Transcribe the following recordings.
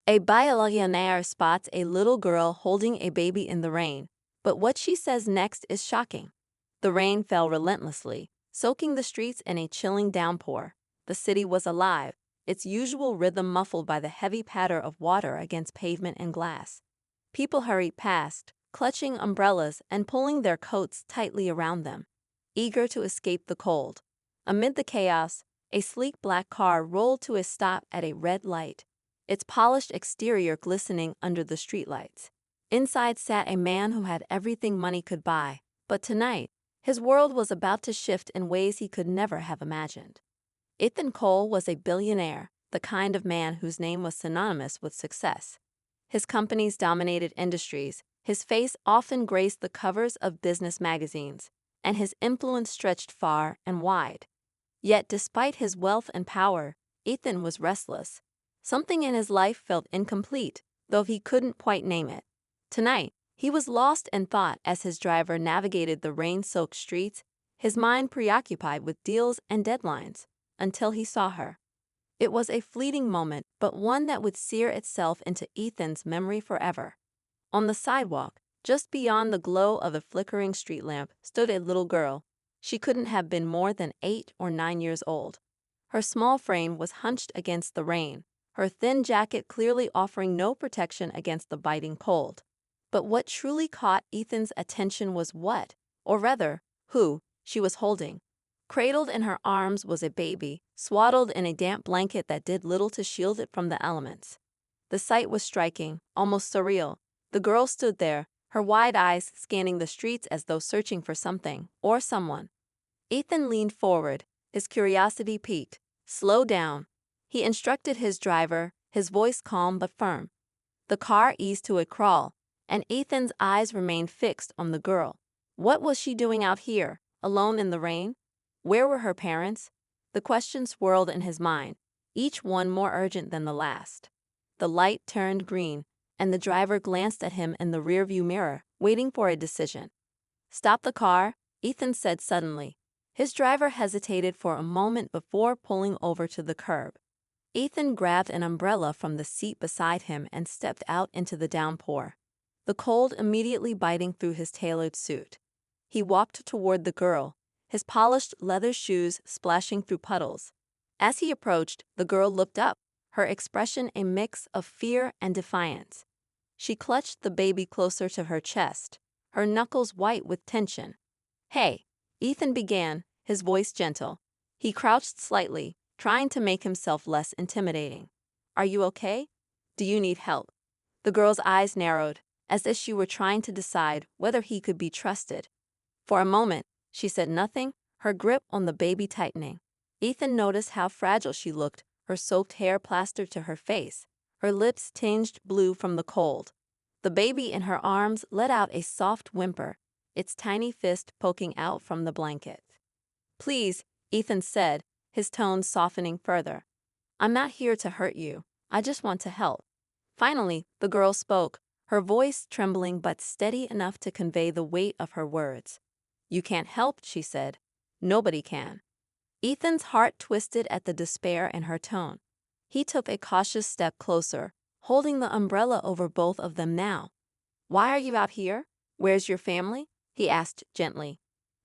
A billionaire spots a little girl holding a baby in the rain, but what she says next is shocking. The rain fell relentlessly, soaking the streets in a chilling downpour. The city was alive, its usual rhythm muffled by the heavy patter of water against pavement and glass. People hurried past, clutching umbrellas and pulling their coats tightly around them, eager to escape the cold. Amid the chaos, a sleek black car rolled to a stop at a red light, its polished exterior glistening under the streetlights. Inside sat a man who had everything money could buy, but tonight, his world was about to shift in ways he could never have imagined. Ethan Cole was a billionaire, the kind of man whose name was synonymous with success. His companies dominated industries, his face often graced the covers of business magazines, and his influence stretched far and wide. Yet despite his wealth and power, Ethan was restless. Something in his life felt incomplete, though he couldn't quite name it. Tonight, he was lost in thought as his driver navigated the rain-soaked streets, his mind preoccupied with deals and deadlines, until he saw her. It was a fleeting moment, but one that would sear itself into Ethan's memory forever. On the sidewalk, just beyond the glow of the flickering street lamp, stood a little girl. She couldn't have been more than 8 or 9 years old. Her small frame was hunched against the rain, her thin jacket clearly offering no protection against the biting cold. But what truly caught Ethan's attention was what, or rather, who, she was holding. Cradled in her arms was a baby, swaddled in a damp blanket that did little to shield it from the elements. The sight was striking, almost surreal. The girl stood there, her wide eyes scanning the streets as though searching for something or someone. Ethan leaned forward, his curiosity piqued. "Slow down," he instructed his driver, his voice calm but firm. The car eased to a crawl, and Ethan's eyes remained fixed on the girl. What was she doing out here, alone in the rain? Where were her parents? The questions swirled in his mind, each one more urgent than the last. The light turned green, and the driver glanced at him in the rearview mirror, waiting for a decision. "Stop the car," Ethan said suddenly. His driver hesitated for a moment before pulling over to the curb. Ethan grabbed an umbrella from the seat beside him and stepped out into the downpour, the cold immediately biting through his tailored suit. He walked toward the girl, his polished leather shoes splashing through puddles. As he approached, the girl looked up, her expression a mix of fear and defiance. She clutched the baby closer to her chest, her knuckles white with tension. "Hey," Ethan began, his voice gentle. He crouched slightly, trying to make himself less intimidating. "Are you okay? Do you need help?" The girl's eyes narrowed, as if she were trying to decide whether he could be trusted. For a moment, she said nothing, her grip on the baby tightening. Ethan noticed how fragile she looked, her soaked hair plastered to her face, her lips tinged blue from the cold. The baby in her arms let out a soft whimper, its tiny fist poking out from the blanket. "Please," Ethan said, his tone softening further. "I'm not here to hurt you. I just want to help." Finally, the girl spoke, her voice trembling but steady enough to convey the weight of her words. "You can't help," she said. "Nobody can." Ethan's heart twisted at the despair in her tone. He took a cautious step closer, holding the umbrella over both of them now. "Why are you out here? Where's your family?" he asked gently.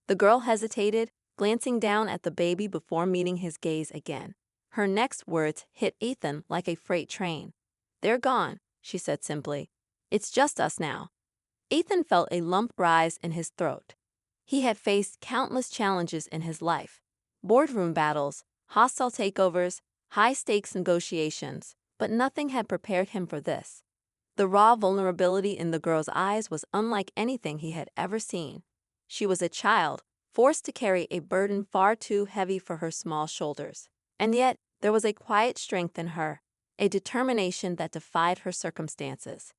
The girl hesitated, glancing down at the baby before meeting his gaze again. Her next words hit Ethan like a freight train. "They're gone," she said simply. "It's just us now." Ethan felt a lump rise in his throat. He had faced countless challenges in his life. Boardroom battles, hostile takeovers, high-stakes negotiations, but nothing had prepared him for this. The raw vulnerability in the girl's eyes was unlike anything he had ever seen. She was a child, forced to carry a burden far too heavy for her small shoulders. And yet, there was a quiet strength in her, a determination that defied her circumstances.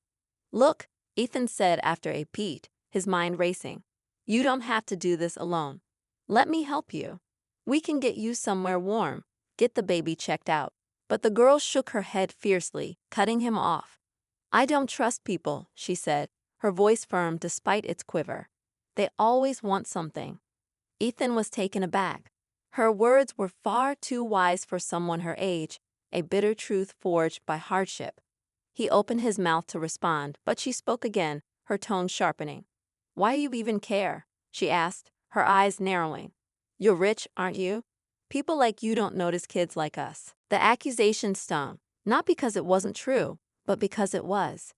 "Look," Ethan said after a beat, his mind racing. "You don't have to do this alone. Let me help you. We can get you somewhere warm, get the baby checked out." But the girl shook her head fiercely, cutting him off. "I don't trust people," she said, her voice firm despite its quiver. "They always want something." Ethan was taken aback. Her words were far too wise for someone her age, a bitter truth forged by hardship. He opened his mouth to respond, but she spoke again, her tone sharpening. "Why do you even care?" she asked, her eyes narrowing. "You're rich, aren't you? People like you don't notice kids like us." The accusation stung, not because it wasn't true, but because it was.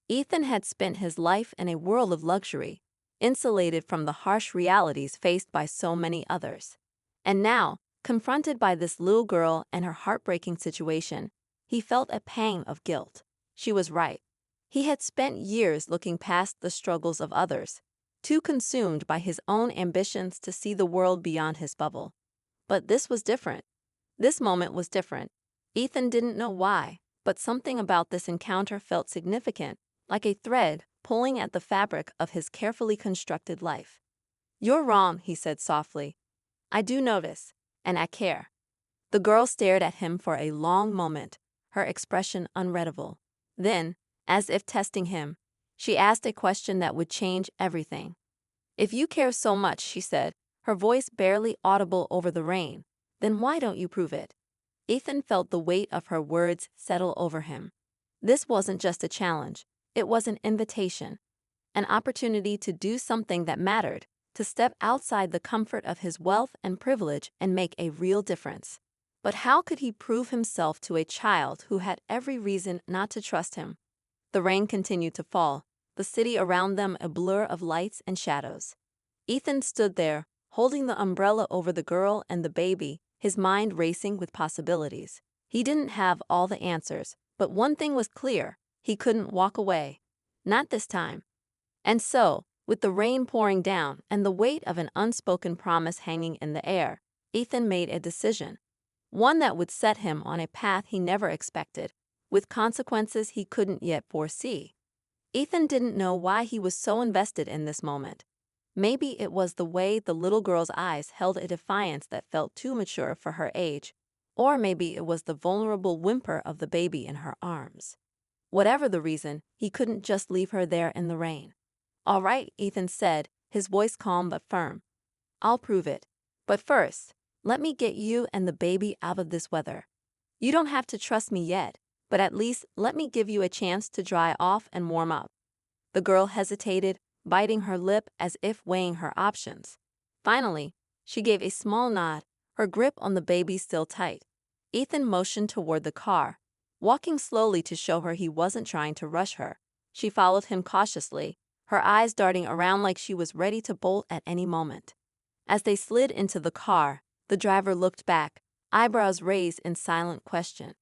Ethan had spent his life in a world of luxury, insulated from the harsh realities faced by so many others. And now, confronted by this little girl and her heartbreaking situation, he felt a pang of guilt. She was right. He had spent years looking past the struggles of others, too consumed by his own ambitions to see the world beyond his bubble. But this was different. This moment was different. Ethan didn't know why, but something about this encounter felt significant, like a thread pulling at the fabric of his carefully constructed life. "You're wrong," he said softly. "I do notice, and I care." The girl stared at him for a long moment, her expression unreadable. Then, as if testing him, she asked a question that would change everything. "If you care so much," she said, her voice barely audible over the rain, "then why don't you prove it?" Ethan felt the weight of her words settle over him. This wasn't just a challenge, it was an invitation, an opportunity to do something that mattered, to step outside the comfort of his wealth and privilege and make a real difference. But how could he prove himself to a child who had every reason not to trust him? The rain continued to fall, the city around them a blur of lights and shadows. Ethan stood there, holding the umbrella over the girl and the baby, his mind racing with possibilities. He didn't have all the answers, but one thing was clear: he couldn't walk away. Not this time. And so, with the rain pouring down and the weight of an unspoken promise hanging in the air, Ethan made a decision. One that would set him on a path he never expected, with consequences he couldn't yet foresee. Ethan didn't know why he was so invested in this moment. Maybe it was the way the little girl's eyes held a defiance that felt too mature for her age, or maybe it was the vulnerable whimper of the baby in her arms. Whatever the reason, he couldn't just leave her there in the rain. "All right," Ethan said, his voice calm but firm. "I'll prove it. But first, let me get you and the baby out of this weather. You don't have to trust me yet, but at least let me give you a chance to dry off and warm up." The girl hesitated, biting her lip as if weighing her options. Finally, she gave a small nod, her grip on the baby still tight. Ethan motioned toward the car, walking slowly to show her he wasn't trying to rush her. She followed him cautiously, her eyes darting around like she was ready to bolt at any moment. As they slid into the car, the driver looked back, eyebrows raised in silent question.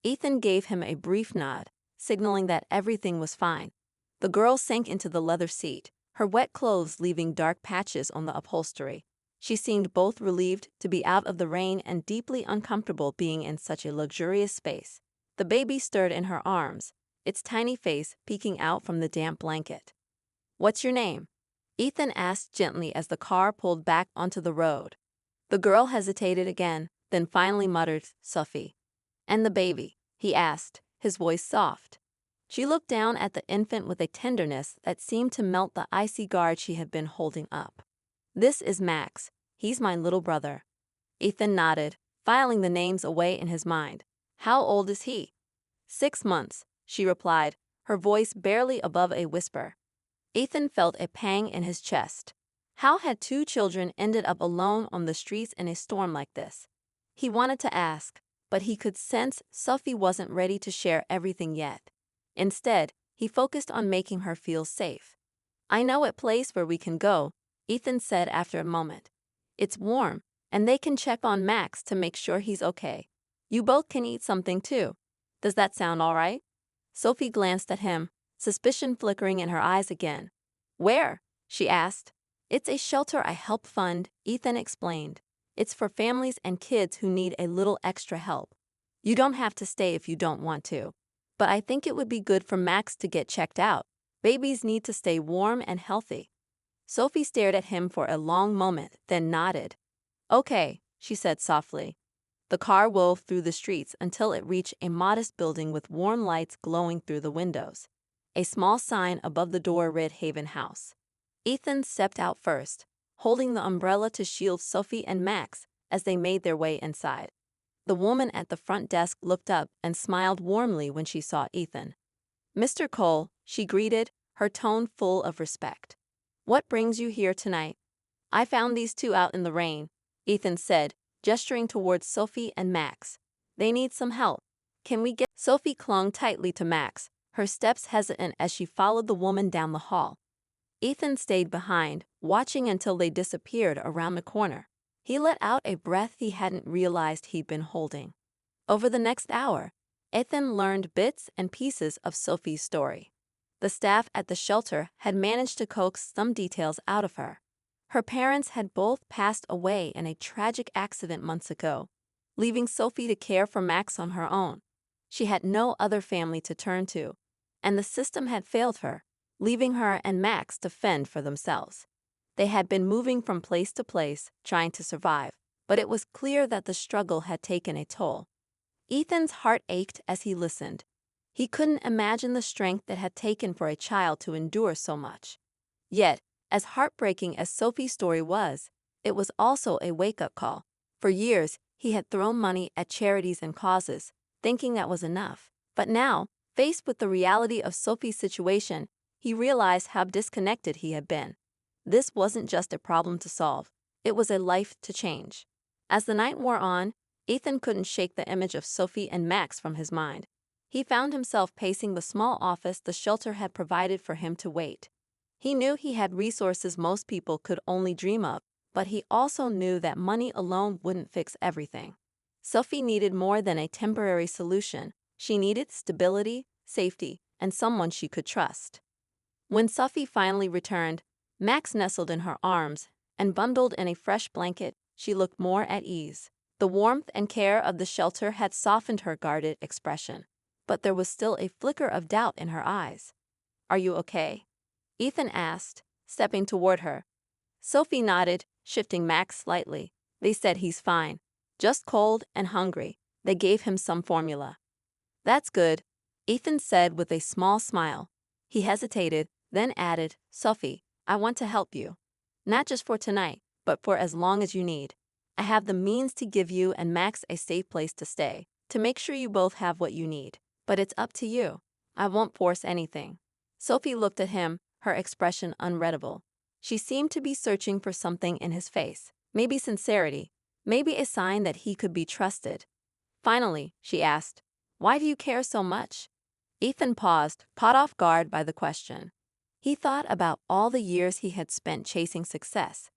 Ethan gave him a brief nod, signaling that everything was fine. The girl sank into the leather seat, her wet clothes leaving dark patches on the upholstery. She seemed both relieved to be out of the rain and deeply uncomfortable being in such a luxurious space. The baby stirred in her arms, its tiny face peeking out from the damp blanket. "What's your name?" Ethan asked gently as the car pulled back onto the road. The girl hesitated again, then finally muttered, "Sophie." "And the baby?" he asked, his voice soft. She looked down at the infant with a tenderness that seemed to melt the icy guard she had been holding up. "This is Max. He's my little brother." Ethan nodded, filing the names away in his mind. "How old is he?" 6 months, she replied, her voice barely above a whisper. Ethan felt a pang in his chest. How had 2 children ended up alone on the streets in a storm like this? He wanted to ask, but he could sense Sophie wasn't ready to share everything yet. Instead, he focused on making her feel safe. "I know a place where we can go," Ethan said after a moment. "It's warm, and they can check on Max to make sure he's okay. You both can eat something too. Does that sound all right?" Sophie glanced at him, suspicion flickering in her eyes again. "Where?" she asked. "It's a shelter I help fund," Ethan explained. "It's for families and kids who need a little extra help. You don't have to stay if you don't want to. But I think it would be good for Max to get checked out. Babies need to stay warm and healthy." Sophie stared at him for a long moment, then nodded. "Okay," she said softly. The car wove through the streets until it reached a modest building with warm lights glowing through the windows. A small sign above the door read Haven House. Ethan stepped out first, holding the umbrella to shield Sophie and Max as they made their way inside. The woman at the front desk looked up and smiled warmly when she saw Ethan. Mr. Cole, she greeted, her tone full of respect. What brings you here tonight? I found these two out in the rain, Ethan said, gesturing towards Sophie and Max. They need some help. Can we get— Sophie clung tightly to Max, her steps hesitant as she followed the woman down the hall. Ethan stayed behind, watching until they disappeared around the corner. He let out a breath he hadn't realized he'd been holding. Over the next hour, Ethan learned bits and pieces of Sophie's story. The staff at the shelter had managed to coax some details out of her. Her parents had both passed away in a tragic accident months ago, leaving Sophie to care for Max on her own. She had no other family to turn to, and the system had failed her, leaving her and Max to fend for themselves. They had been moving from place to place, trying to survive, but it was clear that the struggle had taken a toll. Ethan's heart ached as he listened. He couldn't imagine the strength it had taken for a child to endure so much. Yet, as heartbreaking as Sophie's story was, it was also a wake-up call. For years, he had thrown money at charities and causes, thinking that was enough. But now, faced with the reality of Sophie's situation, he realized how disconnected he had been. This wasn't just a problem to solve, it was a life to change. As the night wore on, Ethan couldn't shake the image of Sophie and Max from his mind. He found himself pacing the small office the shelter had provided for him to wait. He knew he had resources most people could only dream of, but he also knew that money alone wouldn't fix everything. Sophie needed more than a temporary solution. She needed stability, safety, and someone she could trust. When Sophie finally returned, Max nestled in her arms, and bundled in a fresh blanket, she looked more at ease. The warmth and care of the shelter had softened her guarded expression, but there was still a flicker of doubt in her eyes. "Are you okay?" Ethan asked, stepping toward her. Sophie nodded, shifting Max slightly. "They said he's fine. Just cold and hungry. They gave him some formula." "That's good," Ethan said with a small smile. He hesitated, then added, "Sophie, I want to help you. Not just for tonight, but for as long as you need. I have the means to give you and Max a safe place to stay, to make sure you both have what you need. But it's up to you. I won't force anything." Sophie looked at him, her expression unreadable. She seemed to be searching for something in his face, maybe sincerity, maybe a sign that he could be trusted. Finally, she asked, "Why do you care so much?" Ethan paused, caught off guard by the question. He thought about all the years he had spent chasing success,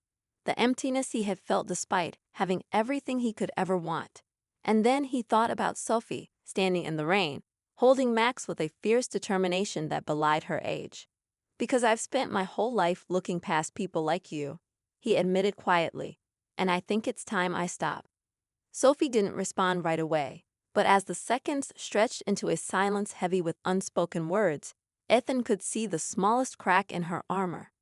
the emptiness he had felt despite having everything he could ever want. And then he thought about Sophie, standing in the rain, holding Max with a fierce determination that belied her age. "Because I've spent my whole life looking past people like you," he admitted quietly, "and I think it's time I stop." Sophie didn't respond right away, but as the seconds stretched into a silence heavy with unspoken words, Ethan could see the smallest crack in her armor.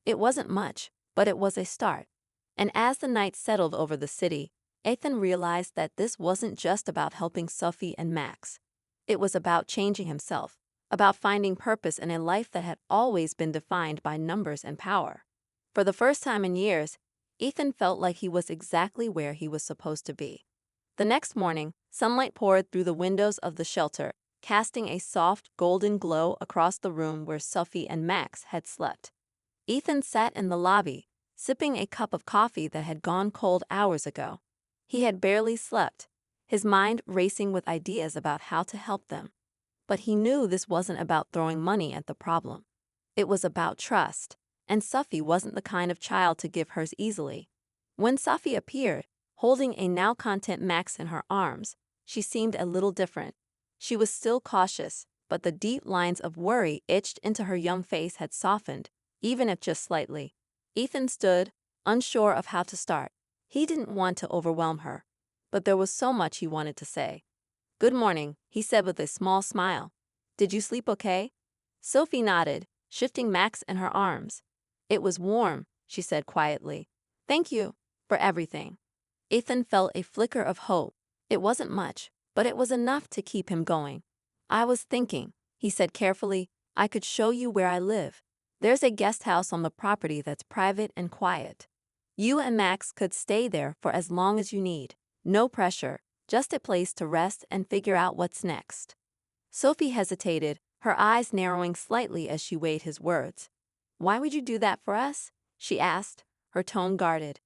It wasn't much, but it was a start. And as the night settled over the city, Ethan realized that this wasn't just about helping Sophie and Max. It was about changing himself, about finding purpose in a life that had always been defined by numbers and power. For the first time in years, Ethan felt like he was exactly where he was supposed to be. The next morning, sunlight poured through the windows of the shelter, casting a soft, golden glow across the room where Sophie and Max had slept. Ethan sat in the lobby, sipping a cup of coffee that had gone cold hours ago. He had barely slept, his mind racing with ideas about how to help them. But he knew this wasn't about throwing money at the problem. It was about trust, and Sophie wasn't the kind of child to give hers easily. When Sophie appeared, holding a now content Max in her arms, she seemed a little different. She was still cautious, but the deep lines of worry etched into her young face had softened, even if just slightly. Ethan stood, unsure of how to start. He didn't want to overwhelm her, but there was so much he wanted to say. "Good morning," he said with a small smile. "Did you sleep okay?" Sophie nodded, shifting Max in her arms. "It was warm," she said quietly. "Thank you for everything." Ethan felt a flicker of hope. It wasn't much, but it was enough to keep him going. "I was thinking," he said carefully, "I could show you where I live. There's a guest house on the property that's private and quiet. You and Max could stay there for as long as you need. No pressure, just a place to rest and figure out what's next." Sophie hesitated, her eyes narrowing slightly as she weighed his words. "Why would you do that for us?" she asked, her tone guarded.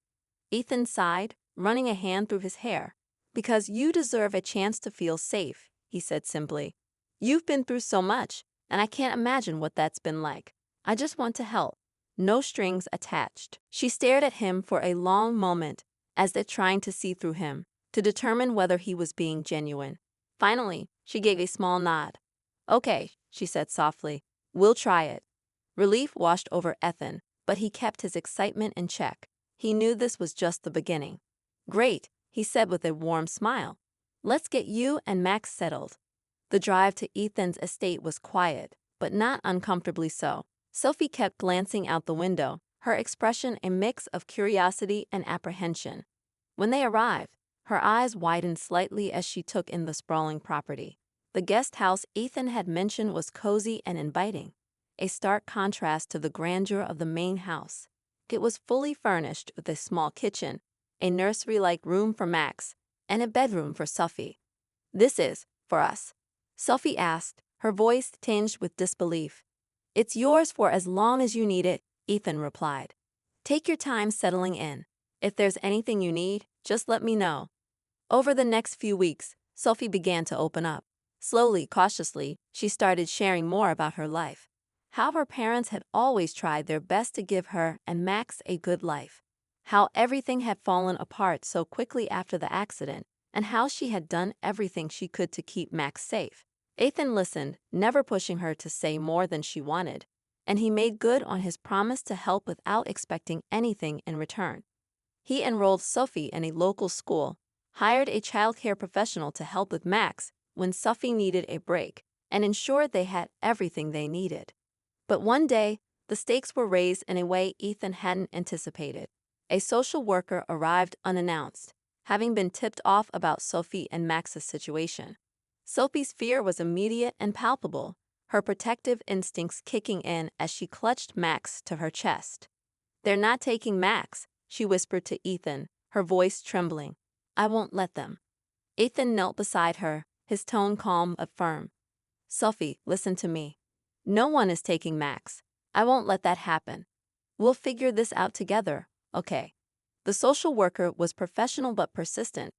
Ethan sighed, running a hand through his hair. "Because you deserve a chance to feel safe," he said simply. "You've been through so much, and I can't imagine what that's been like. I just want to help. No strings attached." She stared at him for a long moment, as if trying to see through him, to determine whether he was being genuine. Finally, she gave a small nod. "Okay," she said softly. "We'll try it." Relief washed over Ethan, but he kept his excitement in check. He knew this was just the beginning. "Great," he said with a warm smile. "Let's get you and Max settled." The drive to Ethan's estate was quiet, but not uncomfortably so. Sophie kept glancing out the window, her expression a mix of curiosity and apprehension. When they arrived, her eyes widened slightly as she took in the sprawling property. The guest house Ethan had mentioned was cozy and inviting, a stark contrast to the grandeur of the main house. It was fully furnished with a small kitchen, a nursery-like room for Max, and a bedroom for Sophie. "This is for us?" Sophie asked, her voice tinged with disbelief. "It's yours for as long as you need it," Ethan replied. "Take your time settling in. If there's anything you need, just let me know." Over the next few weeks, Sophie began to open up. Slowly, cautiously, she started sharing more about her life. How her parents had always tried their best to give her and Max a good life. How everything had fallen apart so quickly after the accident, and how she had done everything she could to keep Max safe. Ethan listened, never pushing her to say more than she wanted, and he made good on his promise to help without expecting anything in return. He enrolled Sophie in a local school, hired a childcare professional to help with Max when Sophie needed a break, and ensured they had everything they needed. But one day, the stakes were raised in a way Ethan hadn't anticipated. A social worker arrived unannounced, having been tipped off about Sophie and Max's situation. Sophie's fear was immediate and palpable, her protective instincts kicking in as she clutched Max to her chest. "They're not taking Max," she whispered to Ethan, her voice trembling. "I won't let them." Ethan knelt beside her, his tone calm but firm. "Sophie, listen to me. No one is taking Max. I won't let that happen. We'll figure this out together, okay?" The social worker was professional but persistent,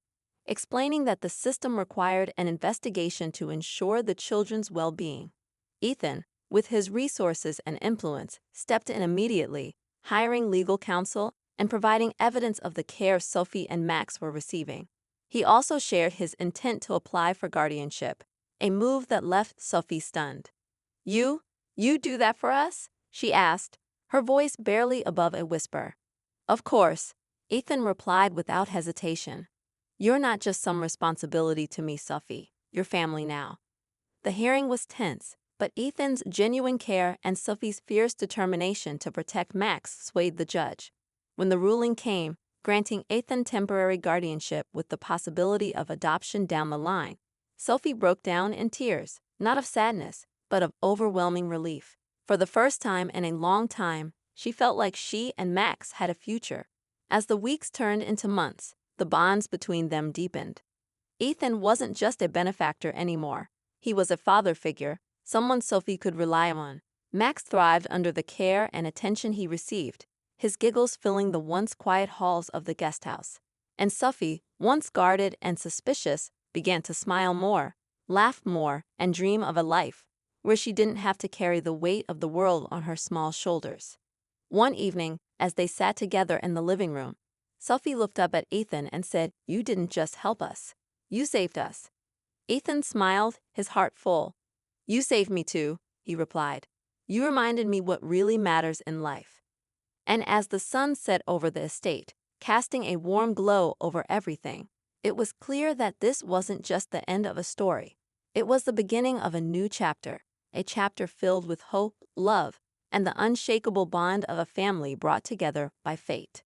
explaining that the system required an investigation to ensure the children's well-being. Ethan, with his resources and influence, stepped in immediately, hiring legal counsel and providing evidence of the care Sophie and Max were receiving. He also shared his intent to apply for guardianship, a move that left Sophie stunned. You do that for us?" she asked, her voice barely above a whisper. "Of course," Ethan replied without hesitation. "You're not just some responsibility to me, Sophie. You're family now." The hearing was tense, but Ethan's genuine care and Sophie's fierce determination to protect Max swayed the judge. When the ruling came, granting Ethan temporary guardianship with the possibility of adoption down the line, Sophie broke down in tears, not of sadness, but of overwhelming relief. For the first time in a long time, she felt like she and Max had a future. As the weeks turned into months, the bonds between them deepened. Ethan wasn't just a benefactor anymore. He was a father figure, someone Sophie could rely on. Max thrived under the care and attention he received, his giggles filling the once quiet halls of the guest house. And Sophie, once guarded and suspicious, began to smile more, laugh more, and dream of a life where she didn't have to carry the weight of the world on her small shoulders. One evening, as they sat together in the living room, Sophie looked up at Ethan and said, "You didn't just help us. You saved us." Ethan smiled, his heart full. "You saved me too," he replied. "You reminded me what really matters in life." And as the sun set over the estate, casting a warm glow over everything, it was clear that this wasn't just the end of a story. It was the beginning of a new chapter, a chapter filled with hope, love, and the unshakable bond of a family brought together by fate.